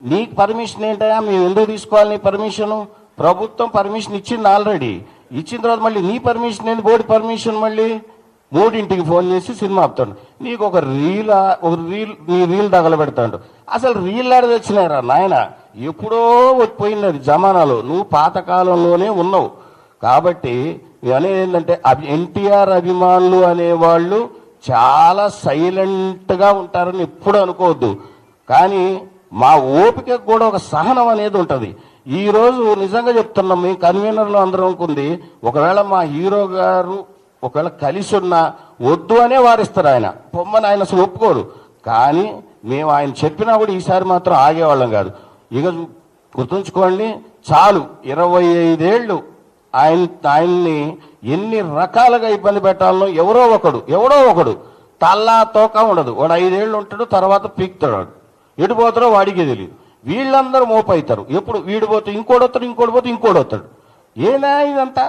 నీకు పర్మిషన్ ఏంటయా, మేము ఎందుకు తీసుకోవాలి నీ పర్మిషను? ప్రభుత్వం పర్మిషన్ ఇచ్చింది ఆల్రెడీ. ఇచ్చిన తర్వాత మళ్ళీ నీ పర్మిషన్ ఏంటి? బోర్డు పర్మిషన్ మళ్ళీ 3ంటికి ఫోన్ చేసి సినిమా ఆపుతాడు. నీకు ఒక నీ రీల్ తగలబెడతాడు. అసలు రీల్ ఆడ తెచ్చినారా నాయన? ఎప్పుడో పోయినది జమానాలో. నువ్వు పాతకాలంలోనే ఉన్నావు. కాబట్టి అనేది ఏంటంటే ఎన్టీఆర్ అభిమానులు అనేవాళ్ళు చాలా సైలెంట్గా ఉంటారని ఎప్పుడు అనుకోవద్దు. కానీ మా ఓపికకు కూడా ఒక సహనం అనేది ఉంటుంది. ఈరోజు నిజంగా చెప్తున్నాం, మేము కన్వీనర్లు అందరం అనుకుంది, ఒకవేళ మా హీరో గారు ఒకవేళ కలిసి ఉన్నా వద్దు అనే వారిస్తారు. ఆయన పొమ్మని ఆయన అసలు ఒప్పుకోరు. కానీ మేము ఆయన చెప్పినా కూడా ఈసారి మాత్రం ఆగేవాళ్ళం కాదు. ఇక గుర్తుంచుకోండి, చాలు 25 ఏళ్ళు ఆయన్ని ఎన్ని రకాలుగా ఇబ్బంది పెట్టాలనో ఎవరో ఒకడు తల్లా తోక ఉండదు. వాడు 5 ఏళ్ళు ఉంటాడు, తర్వాత పీక్తాడు. ఎడిపోతారో వాడికే తెలియదు. వీళ్ళందరూ మోపవుతారు. ఎప్పుడు వీడిపోతే ఇంకోటి వస్తాడు, ఇంకోటి పోతే ఇంకోటి వస్తాడు. ఏనా ఇదంతా?